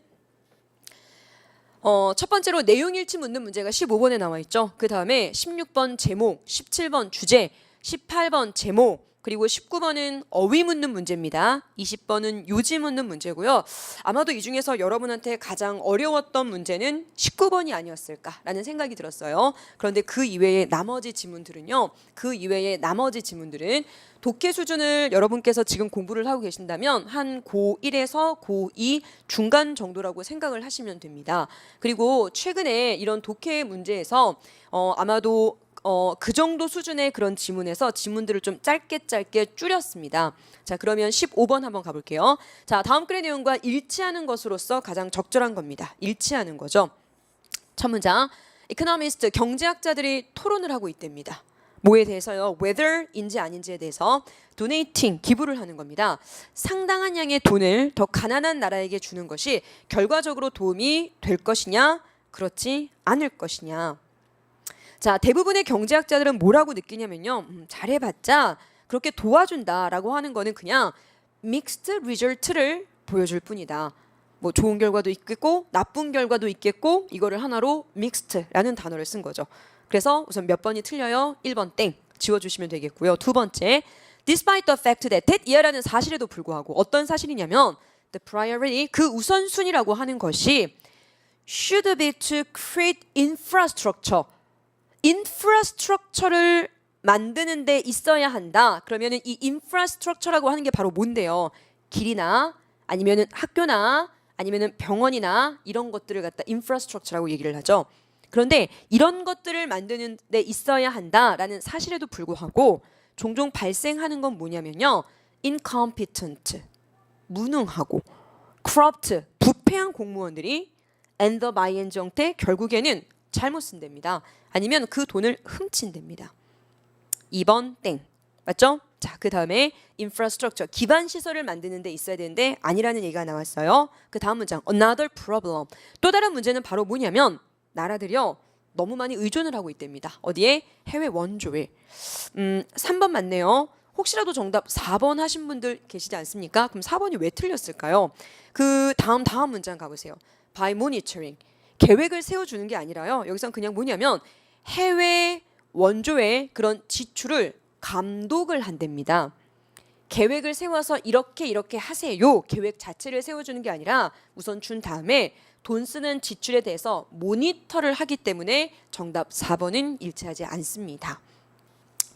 S1: 첫 번째로 내용 일치 묻는 문제가 15번에 나와 있죠. 그 다음에 16번 제목, 17번 주제, 18번 제목, 그리고 19번은 어휘 묻는 문제입니다. 20번은 요지 묻는 문제고요. 아마도 이 중에서 여러분한테 가장 어려웠던 문제는 19번이 아니었을까라는 생각이 들었어요. 그런데 그 이외의 나머지 지문들은요. 그 이외의 나머지 지문들은 독해 수준을 여러분께서 지금 공부를 하고 계신다면 한 고1에서 고2 중간 정도라고 생각을 하시면 됩니다. 그리고 최근에 이런 독해 문제에서 아마도 그 정도 수준의 그런 지문에서 지문들을 좀 짧게 줄였습니다. 자, 그러면 15번 한번 가볼게요. 자, 다음 글의 내용과 일치하는 것으로서 가장 적절한 겁니다. 일치하는 거죠. 첫 문장, economist, 경제학자들이 토론을 하고 있답니다. 뭐에 대해서요? whether인지 아닌지에 대해서 donating, 기부를 하는 겁니다. 상당한 양의 돈을 더 가난한 나라에게 주는 것이 결과적으로 도움이 될 것이냐, 그렇지 않을 것이냐. 자, 대부분의 경제학자들은 뭐라고 느끼냐면요. 잘해봤자 그렇게 도와준다라고 하는 거는 그냥 mixed result를 보여줄 뿐이다. 뭐 좋은 결과도 있겠고 나쁜 결과도 있겠고 이거를 하나로 mixed라는 단어를 쓴 거죠. 그래서 우선 몇 번이 틀려요? 1번 땡 지워주시면 되겠고요. 두 번째, despite the fact that 이하라는 사실에도 불구하고 어떤 사실이냐면 the priority, 그 우선순위라고 하는 것이 should be to create infrastructure, 인프라스트럭처를 만드는 데 있어야 한다. 그러면은 이 인프라스트럭처라고 하는 게 바로 뭔데요? 길이나 아니면은 학교나 아니면은 병원이나 이런 것들을 갖다 인프라스트럭처라고 얘기를 하죠. 그런데 이런 것들을 만드는 데 있어야 한다라는 사실에도 불구하고 종종 발생하는 건 뭐냐면요. incompetent, 무능하고 corrupt, 부패한 공무원들이 and the by-end 형태 결국에는 잘못 쓴답니다. 아니면 그 돈을 훔친답니다. 2번 땡. 맞죠? 자, 그 다음에 infrastructure, 기반 시설을 만드는 데 있어야 되는데 아니라는 얘기가 나왔어요. 그 다음 문장 another problem, 또 다른 문제는 바로 뭐냐면 나라들이요 너무 많이 의존을 하고 있답니다. 어디에? 해외 원조에. 3번 맞네요. 혹시라도 정답 4번 하신 분들 계시지 않습니까? 그럼 4번이 왜 틀렸을까요? 그 다음 문장 가보세요. by monitoring, 계획을 세워주는 게 아니라요. 여기선 그냥 뭐냐면 해외 원조의 그런 지출을 감독을 한답니다. 계획을 세워서 이렇게 하세요. 계획 자체를 세워주는 게 아니라 우선 준 다음에 돈 쓰는 지출에 대해서 모니터를 하기 때문에 정답 4번은 일치하지 않습니다.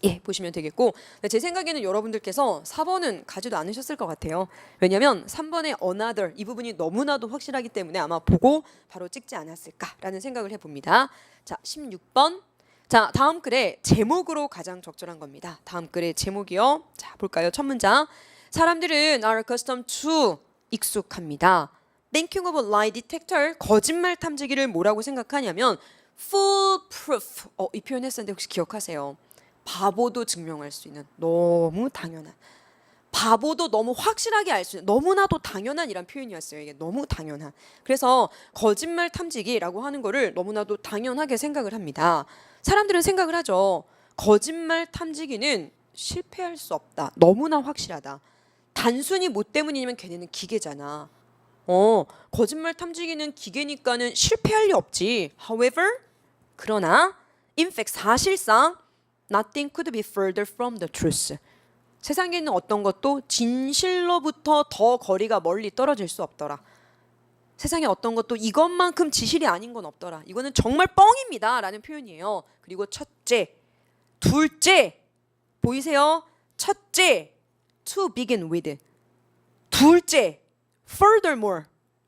S1: 예, 보시면 되겠고 제 생각에는 여러분들께서 4번은 가지도 않으셨을 것 같아요. 왜냐하면 3번의 another 이 부분이 너무나도 확실하기 때문에 아마 보고 바로 찍지 않았을까라는 생각을 해봅니다. 자, 16번. 자, 다음 글의 제목으로 가장 적절한 겁니다. 다음 글의 제목이요. 자, 볼까요? 첫 문장. 사람들은 are accustomed to 익숙합니다. Thinking of a lie detector, 거짓말 탐지기를 뭐라고 생각하냐면 foolproof. 이 표현 했었는데 혹시 기억하세요? 바보도 증명할 수 있는, 너무 당연한, 바보도 너무 확실하게 알 수 있는, 너무나도 당연한 이란 표현이었어요. 이게 너무 당연한. 그래서 거짓말 탐지기라고 하는 거를 너무나도 당연하게 생각을 합니다. 사람들은 생각을 하죠. 거짓말 탐지기는 실패할 수 없다. 너무나 확실하다. 단순히 뭐 때문이냐면 걔네는 기계잖아. 거짓말 탐지기는 기계니까는 실패할 리 없지. However, 그러나 in fact 사실상 nothing could be further from the truth. 세상에 있는 어떤 것도 진실로부터 더 거리가 멀리 떨어질 수 없더라. 세상에 어떤 것도 이것만큼 지실이 아닌 건 없더라. 이거는 정말 뻥입니다 라는 표현이에요. 그리고 첫째, 둘째, 보이세요? 첫째, to begin with. 둘째, furthermore.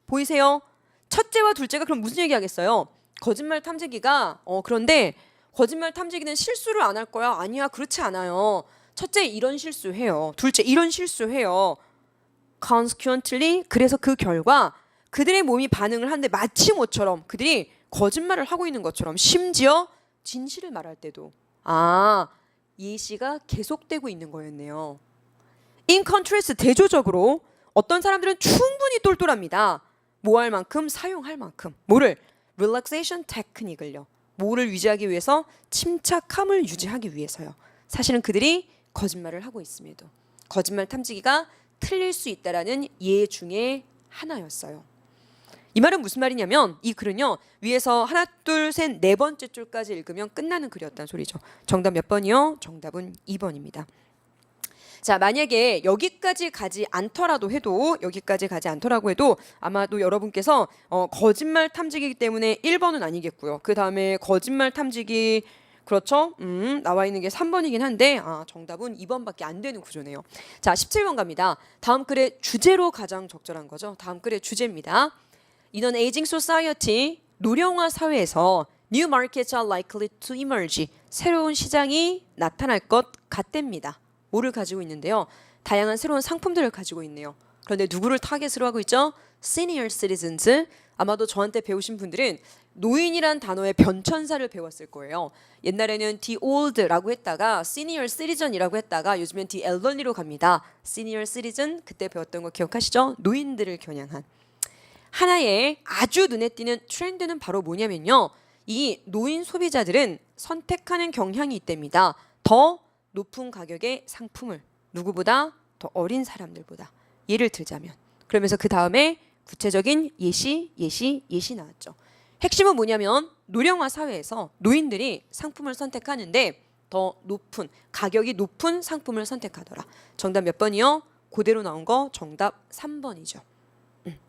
S1: 보이세요? 첫째와 둘째가 그럼 무슨 얘기 하겠어요? 거짓말 탐지기가 그런데 거짓말 탐지기는 실수를 안 할 거야? 아니야, 그렇지 않아요. 첫째 이런 실수해요. 둘째 이런 실수해요. Consequently, 그래서 그 결과 그들의 몸이 반응을 하는데 마치 모처럼 그들이 거짓말을 하고 있는 것처럼, 심지어 진실을 말할 때도 예시가 계속되고 있는 거였네요. In contrast, 대조적으로 어떤 사람들은 충분히 똘똘합니다. 뭐 할 만큼, 사용할 만큼. 뭐를? relaxation 테크닉을요. 뭐를 유지하기 위해서? 침착함을 유지하기 위해서요. 사실은 그들이 거짓말을 하고 있음에도 거짓말 탐지기가 틀릴 수 있다라는 예 중에 하나였어요. 이 말은 무슨 말이냐면 이 글은요, 위에서 하나 둘 셋 네 번째 줄까지 읽으면 끝나는 글이었다는 소리죠. 정답 몇 번이요? 정답은 2번입니다. 자, 만약에 여기까지 가지 않더라도 해도 아마도 여러분께서 거짓말 탐지기이기 때문에 1번은 아니겠고요. 그 다음에 거짓말 탐지기, 그렇죠? 나와 있는 게 3번이긴 한데 정답은 2번밖에 안 되는 구조네요. 자, 17번 갑니다. 다음 글의 주제로 가장 적절한 거죠. 다음 글의 주제입니다. In an aging society, 노령화 사회에서 new markets are likely to emerge. 새로운 시장이 나타날 것 같답니다. 뭐를 가지고 있는데요? 다양한 새로운 상품들을 가지고 있네요. 그런데 누구를 타겟으로 하고 있죠? Senior citizens. 아마도 저한테 배우신 분들은 노인이란 단어의 변천사를 배웠을 거예요. 옛날에는 the old라고 했다가 senior citizen이라고 했다가 요즘엔 the elderly로 갑니다. Senior citizen, 그때 배웠던 거 기억하시죠? 노인들을 겨냥한. 하나의 아주 눈에 띄는 트렌드는 바로 뭐냐면요, 이 노인 소비자들은 선택하는 경향이 있답니다. 더 높은 가격의 상품을, 누구보다? 더 어린 사람들보다. 예를 들자면, 그러면서 그 다음에 구체적인 예시 나왔죠. 핵심은 뭐냐면 노령화 사회에서 노인들이 상품을 선택하는데 더 높은, 가격이 높은 상품을 선택하더라. 정답 몇 번이요? 그대로 나온 거 정답 3번이죠.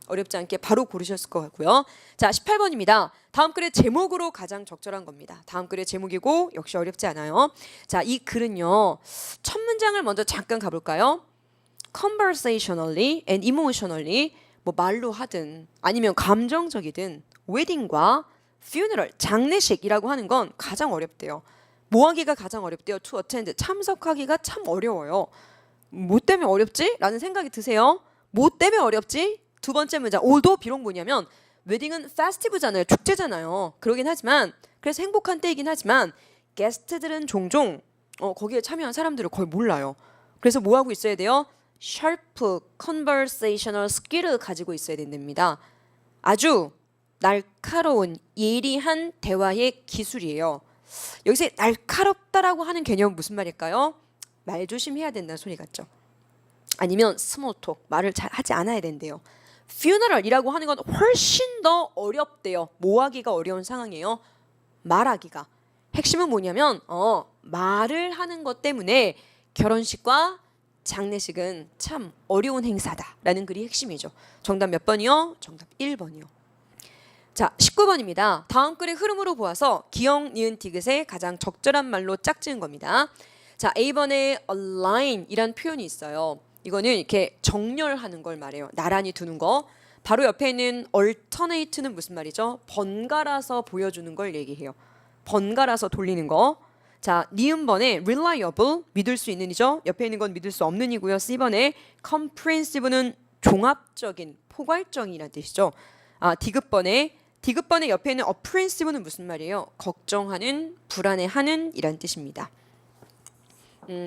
S1: 어렵지 않게 바로 고르셨을 것 같고요. 자, 18번입니다. 다음 글의 제목으로 가장 적절한 겁니다. 다음 글의 제목이고 역시 어렵지 않아요. 자, 이 글은요, 첫 문장을 먼저 잠깐 가볼까요? Conversationally and emotionally, 뭐 말로 하든 아니면 감정적이든 웨딩과 funeral, 장례식이라고 하는 건 가장 어렵대요. 뭐 하기가 가장 어렵대요? To attend, 참석하기가 참 어려워요. 뭐 때문에 어렵지? 라는 생각이 드세요? 뭐 때문에 어렵지? 두 번째 문장, although 비록 뭐냐면 웨딩은 페스티브잖아요. 축제잖아요. 그러긴 하지만, 그래서 행복한 때이긴 하지만 게스트들은 종종 거기에 참여한 사람들을 거의 몰라요. 그래서 뭐 하고 있어야 돼요? sharp conversational skill을 가지고 있어야 된답니다. 아주 날카로운 예리한 대화의 기술이에요. 여기서 날카롭다라고 하는 개념은 무슨 말일까요? 말 조심해야 된다는 소리 같죠. 아니면 small talk, 말을 잘 하지 않아야 된대요. funeral이라고 하는 건 훨씬 더 어렵대요. 뭐 하기가 어려운 상황이에요? 말하기가. 핵심은 뭐냐면 말을 하는 것 때문에 결혼식과 장례식은 참 어려운 행사다라는 글이 핵심이죠. 정답 몇 번이요? 정답 1번이요. 자, 19번입니다. 다음 글의 흐름으로 보아서 기역, 니은, 디귿의 가장 적절한 말로 짝지은 겁니다. 자, A번에 align이란 표현이 있어요. 이거는 이렇게 정렬하는 걸 말해요. 나란히 두는 거. 바로 옆에 있는 alternate는 무슨 말이죠? 번갈아서 보여주는 걸 얘기해요. 번갈아서 돌리는 거. 자, 니은번에 reliable, 믿을 수 있는이죠. 옆에 있는 건 믿을 수 없는이고요. C번에 comprehensive는 종합적인, 포괄적이라는 뜻이죠. 디귿번의 옆에 있는 apprehensive는 무슨 말이에요? 걱정하는, 불안해하는 이란 뜻입니다.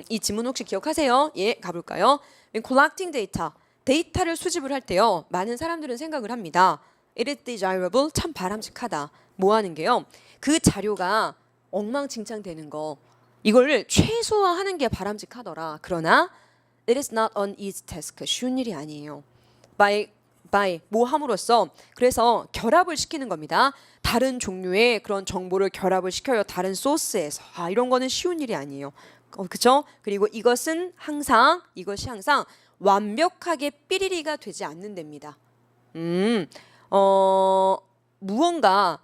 S1: 이 지문 혹시 기억하세요? 예, 가볼까요? Collecting data, 데이터를 수집을 할 때요. 많은 사람들은 생각을 합니다. It is desirable, 참 바람직하다. 뭐 하는 게요? 그 자료가 엉망진창되는 거, 이걸 최소화하는 게 바람직하더라. 그러나 it is not an easy task, 쉬운 일이 아니에요. by 뭐 함으로써, 그래서 결합을 시키는 겁니다. 다른 종류의 그런 정보를 결합을 시켜요. 다른 소스에서. 이런 거는 쉬운 일이 아니에요. 그렇죠? 그리고 이것이 항상 완벽하게 삐리리가 되지 않는답니다. 무언가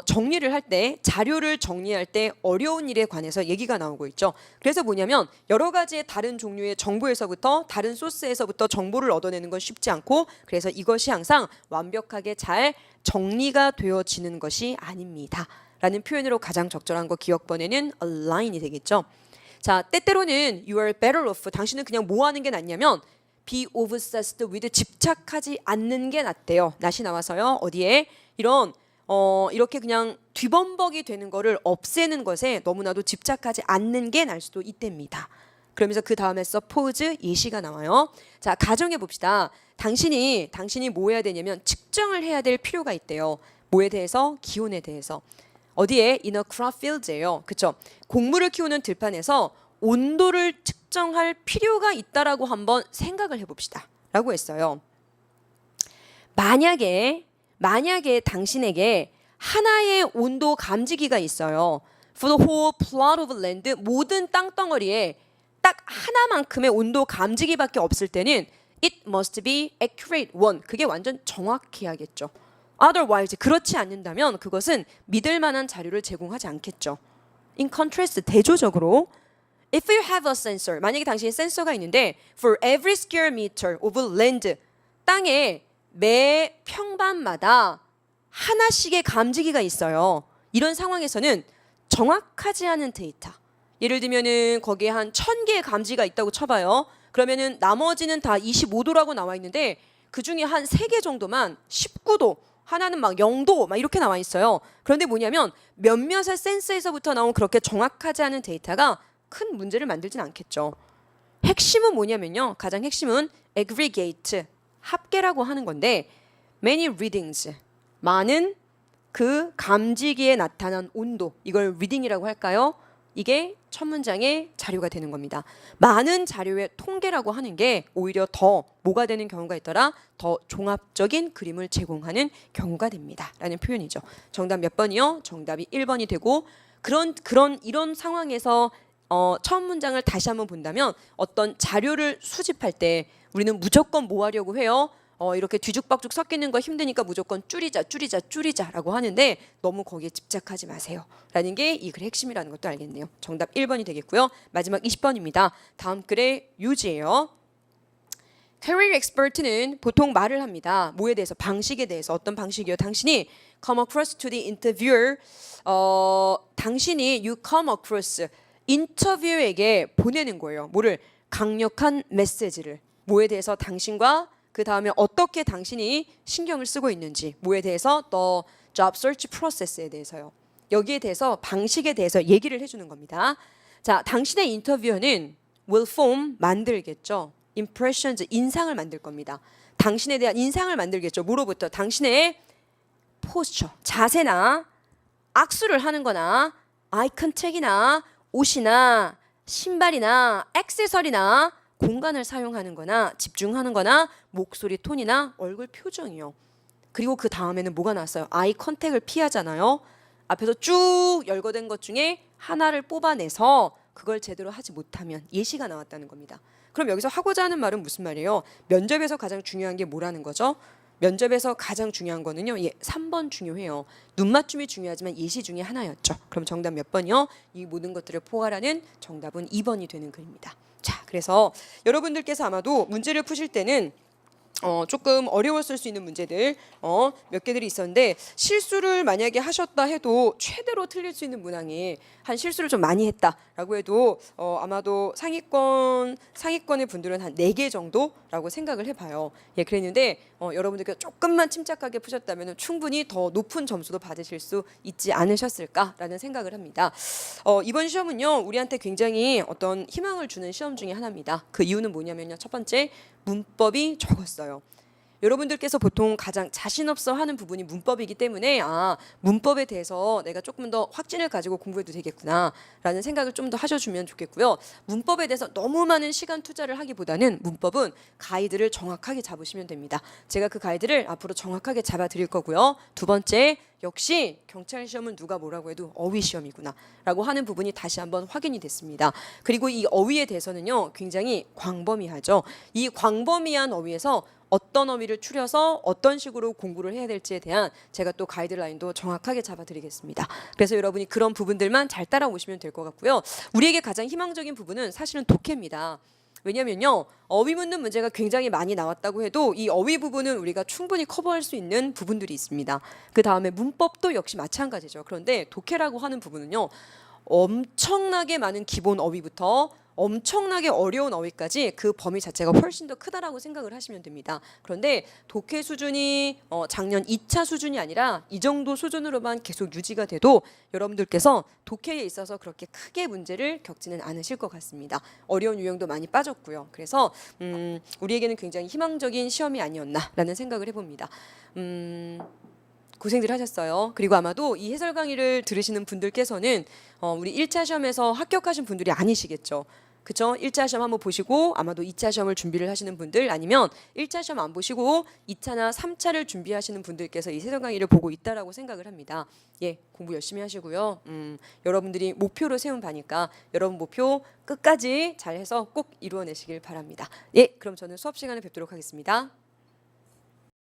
S1: 정리를 할 때, 자료를 정리할 때 어려운 일에 관해서 얘기가 나오고 있죠. 그래서 뭐냐면 여러 가지의 다른 종류의 정보에서부터, 다른 소스에서부터 정보를 얻어내는 건 쉽지 않고, 그래서 이것이 항상 완벽하게 잘 정리가 되어지는 것이 아닙니다. 라는 표현으로 가장 적절한 거 기억번에는 align이 되겠죠. 자, 때때로는 you are better off, 당신은 그냥 뭐 하는 게 낫냐면 be obsessed with, 집착하지 않는 게 낫대요. 낫이 나와서요. 어디에? 이렇게 그냥 뒤범벅이 되는 거를 없애는 것에 너무나도 집착하지 않는 게 날 수도 있답니다. 그러면서 그 다음에 suppose, 예시가 나와요. 자, 가정해 봅시다. 당신이 뭐 해야 되냐면 측정을 해야 될 필요가 있대요. 뭐에 대해서? 기온에 대해서. 어디에? in a crop field예요. 그렇죠? 곡물을 키우는 들판에서 온도를 측정할 필요가 있다라고 한번 생각을 해봅시다. 라고 했어요. 만약에 당신에게 하나의 온도 감지기가 있어요. For the whole plot of land, 모든 땅덩어리에 딱 하나만큼의 온도 감지기밖에 없을 때는 it must be accurate one. 그게 완전 정확해야겠죠. Otherwise, 그렇지 않는다면 그것은 믿을 만한 자료를 제공하지 않겠죠. In contrast, 대조적으로 if you have a sensor, 만약에 당신이 센서가 있는데 for every square meter of land, 땅에 매 평반마다 하나씩의 감지기가 있어요. 이런 상황에서는 정확하지 않은 데이터, 예를 들면은 거기에 한 1000개의 감지가 있다고 쳐봐요. 그러면은 나머지는 다 25도라고 나와 있는데 그 중에 한 3개 정도만 19도, 하나는 막 0도 막 이렇게 나와 있어요. 그런데 뭐냐면 몇몇의 센서에서부터 나온 그렇게 정확하지 않은 데이터가 큰 문제를 만들진 않겠죠. 핵심은 뭐냐면요. 가장 핵심은 aggregate, 합계라고 하는 건데 many readings, 많은 그 감지기에 나타난 온도, 이걸 reading이라고 할까요? 이게 첫 문장의 자료가 되는 겁니다. 많은 자료의 통계라고 하는 게 오히려 더 뭐가 되는 경우가 있더라? 더 종합적인 그림을 제공하는 경우가 됩니다. 라는 표현이죠. 정답 몇 번이요? 정답이 1번이 되고, 이런 상황에서 처음 문장을 다시 한번 본다면 어떤 자료를 수집할 때 우리는 무조건 뭐 하려고 해요? 이렇게 뒤죽박죽 섞이는 거 힘드니까 무조건 줄이자라고 하는데 너무 거기에 집착하지 마세요. 라는 게 이 글의 핵심이라는 것도 알겠네요. 정답 1번이 되겠고요. 마지막 20번입니다. 다음 글의 유지예요. Career expert는 보통 말을 합니다. 뭐에 대해서? 방식에 대해서. 어떤 방식이요? 당신이 come across to the interviewer, 당신이 you come across, 인터뷰어에게 보내는 거예요. 뭐를? 강력한 메시지를. 뭐에 대해서? 당신과 그 다음에 어떻게 당신이 신경을 쓰고 있는지, 뭐에 대해서? The job search process에 대해서요. 여기에 대해서, 방식에 대해서 얘기를 해주는 겁니다. 자, 당신의 인터뷰어는 will form, 만들겠죠. impressions, 인상을 만들 겁니다. 당신에 대한 인상을 만들겠죠. 뭐로부터? 당신의 posture, 자세나 악수를 하는 거나 eye contact이나 옷이나 신발이나 액세서리나 공간을 사용하는 거나 집중하는 거나 목소리 톤이나 얼굴 표정이요. 그리고 그 다음에는 뭐가 나왔어요? 아이 컨택을 피하잖아요. 앞에서 쭉 열거된 것 중에 하나를 뽑아내서 그걸 제대로 하지 못하면 예시가 나왔다는 겁니다. 그럼 여기서 하고자 하는 말은 무슨 말이에요? 면접에서 가장 중요한 게 뭐라는 거죠? 면접에서 가장 중요한 거는요. 3번 중요해요. 눈맞춤이 중요하지만 예시 중에 하나였죠. 그럼 정답 몇 번이요? 이 모든 것들을 포괄하는 정답은 2번이 되는 글입니다. 자, 그래서 여러분들께서 아마도 문제를 푸실 때는 조금 어려웠을 수 있는 문제들 몇 개들이 있었는데 실수를 만약에 하셨다 해도 최대로 틀릴 수 있는 문항이 한 실수를 좀 많이 했다라고 해도 아마도 상위권의 분들은 한 4개 정도라고 생각을 해봐요. 예, 그랬는데 여러분들께서 조금만 침착하게 푸셨다면 충분히 더 높은 점수도 받으실 수 있지 않으셨을까라는 생각을 합니다. 이번 시험은요 우리한테 굉장히 어떤 희망을 주는 시험 중에 하나입니다. 그 이유는 뭐냐면요, 첫 번째 문법이 적었어요. 여러분들께서 보통 가장 자신 없어 하는 부분이 문법이기 때문에 문법에 대해서 내가 조금 더 확신을 가지고 공부해도 되겠구나 라는 생각을 좀 더 하셔주면 좋겠고요. 문법에 대해서 너무 많은 시간 투자를 하기보다는 문법은 가이드를 정확하게 잡으시면 됩니다. 제가 그 가이드를 앞으로 정확하게 잡아 드릴 거고요. 두 번째, 역시 경찰 시험은 누가 뭐라고 해도 어휘 시험이구나 라고 하는 부분이 다시 한번 확인이 됐습니다. 그리고 이 어휘에 대해서는요 굉장히 광범위하죠. 이 광범위한 어휘에서 어떤 어휘를 추려서 어떤 식으로 공부를 해야 될지에 대한 제가 또 가이드라인도 정확하게 잡아드리겠습니다. 그래서 여러분이 그런 부분들만 잘 따라오시면 될 것 같고요. 우리에게 가장 희망적인 부분은 사실은 독해입니다. 왜냐면요 어휘 묻는 문제가 굉장히 많이 나왔다고 해도 이 어휘 부분은 우리가 충분히 커버할 수 있는 부분들이 있습니다. 그 다음에 문법도 역시 마찬가지죠. 그런데 독해라고 하는 부분은요 엄청나게 많은 기본 어휘부터 엄청나게 어려운 어휘까지 그 범위 자체가 훨씬 더 크다라고 생각을 하시면 됩니다. 그런데 독해 수준이 작년 2차 수준이 아니라 이 정도 수준으로만 계속 유지가 돼도 여러분들께서 독해에 있어서 그렇게 크게 문제를 겪지는 않으실 것 같습니다. 어려운 유형도 많이 빠졌고요. 그래서 우리에게는 굉장히 희망적인 시험이 아니었나라는 생각을 해봅니다. 고생들 하셨어요. 그리고 아마도 이 해설 강의를 들으시는 분들께서는 우리 1차 시험에서 합격하신 분들이 아니시겠죠. 그쵸? 1차 시험 한번 보시고 아마도 2차 시험을 준비를 하시는 분들, 아니면 1차 시험 안 보시고 2차나 3차를 준비하시는 분들께서 이 해설 강의를 보고 있다라고 생각을 합니다. 예, 공부 열심히 하시고요. 여러분들이 목표로 세운 바니까 여러분 목표 끝까지 잘해서 꼭 이루어내시길 바랍니다. 예, 그럼 저는 수업 시간에 뵙도록 하겠습니다.